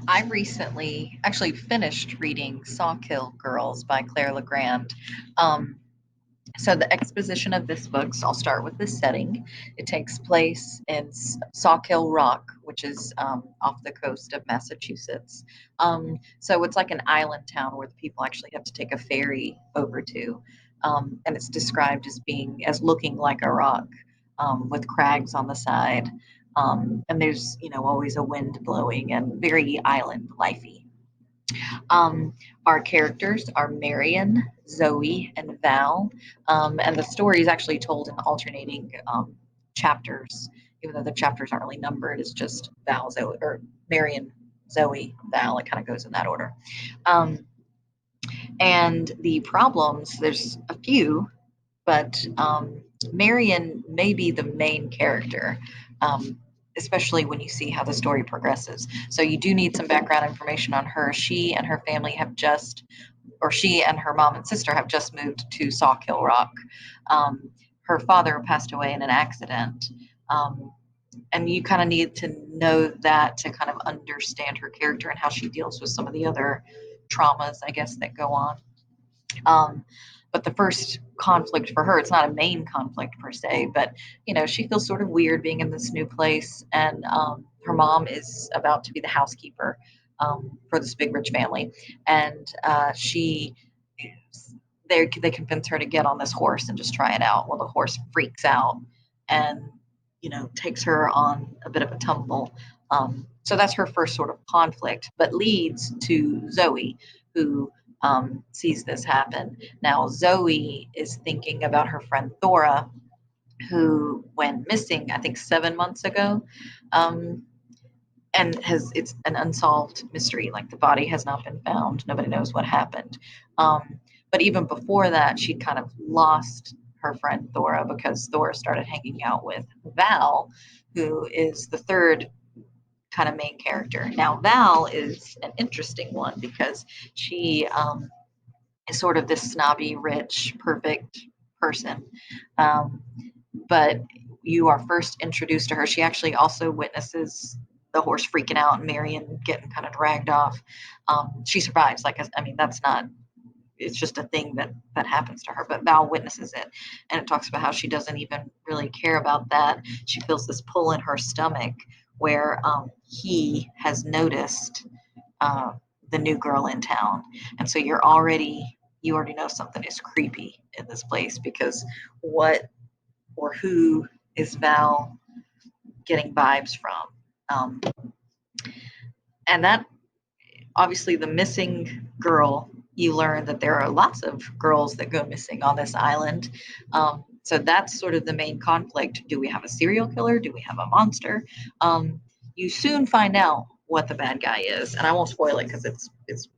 I recently actually finished reading Sawkill Girls by Claire Legrand. Um, so the exposition of this book, so I'll start with the setting. It takes place in Sawkill Rock, which is off the coast of Massachusetts. So it's like an island town where the people actually have to take a ferry over to, and it's described as being as looking like a rock with crags on the side. And there's always a wind blowing and very island lifey. Um, our characters are Marion, Zoe, and Val, and the story is actually told in alternating chapters. Even though the chapters aren't really numbered, it's just Val, Zoe, or Marion, Zoe, Val. It kind of goes in that order. Um, and the problems, there's a few, but Marion may be the main character, um, especially when you see how the story progresses. So you do need some background information on her. She and her family have just, or she and her mom and sister have just moved to Sawkill Rock. Um, Her father passed away in an accident. Um, and you kind of need to know that to kind of understand her character and how she deals with some of the other traumas, I guess, that go on. Um, but the first conflict for her, it's not a main conflict per se, but she feels sort of weird being in this new place, and her mom is about to be the housekeeper for this big rich family, and they convince her to get on this horse and just try it out. Well, the horse freaks out and takes her on a bit of a tumble. So that's her first sort of conflict, but leads to Zoe, who sees this happen. Now, Zoe is thinking about her friend Thora, who went missing, I think, 7 months ago. Um, and it's an unsolved mystery. Like the body has not been found. Nobody knows what happened. But even before that, she'd kind of lost her friend Thora because Thora started hanging out with Val, who is the third kind of main character. Now, Val is an interesting one because she is sort of this snobby, rich, perfect person. Um, but you are first introduced to her. She actually also witnesses the horse freaking out and Marion getting kind of dragged off. She survives. Like, I mean, that's not, it's just a thing that happens to her, but Val witnesses it. And it talks about how she doesn't even really care about that. She feels this pull in her stomach where he has noticed uh, the new girl in town. And so you already know something is creepy in this place because what or who is Val getting vibes from? Um, and that obviously the missing girl, you learn that there are lots of girls that go missing on this island. So that's sort of the main conflict. Do we have a serial killer? Do we have a monster? You soon find out what the bad guy is, and I won't spoil it because it's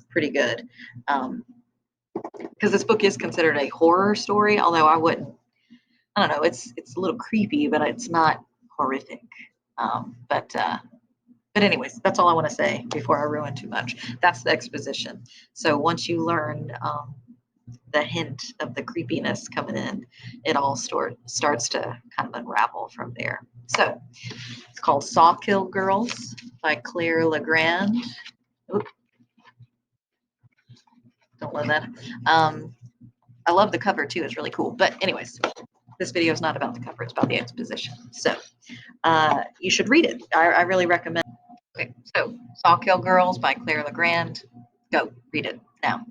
pretty good. Because this book is considered a horror story, although I don't know, it's a little creepy, but it's not horrific. But anyways, that's all I want to say before I ruin too much. That's the exposition. So once you learn the hint of the creepiness coming in, it all starts to kind of unravel from there. So it's called Sawkill Girls by Claire Legrand. Oop, don't love that. Um, I love the cover too. It's really cool. But anyways, this video is not about the cover. It's about the exposition. So you should read it. I really recommend. Okay, so Sawkill Girls by Claire Legrand. Go read it now.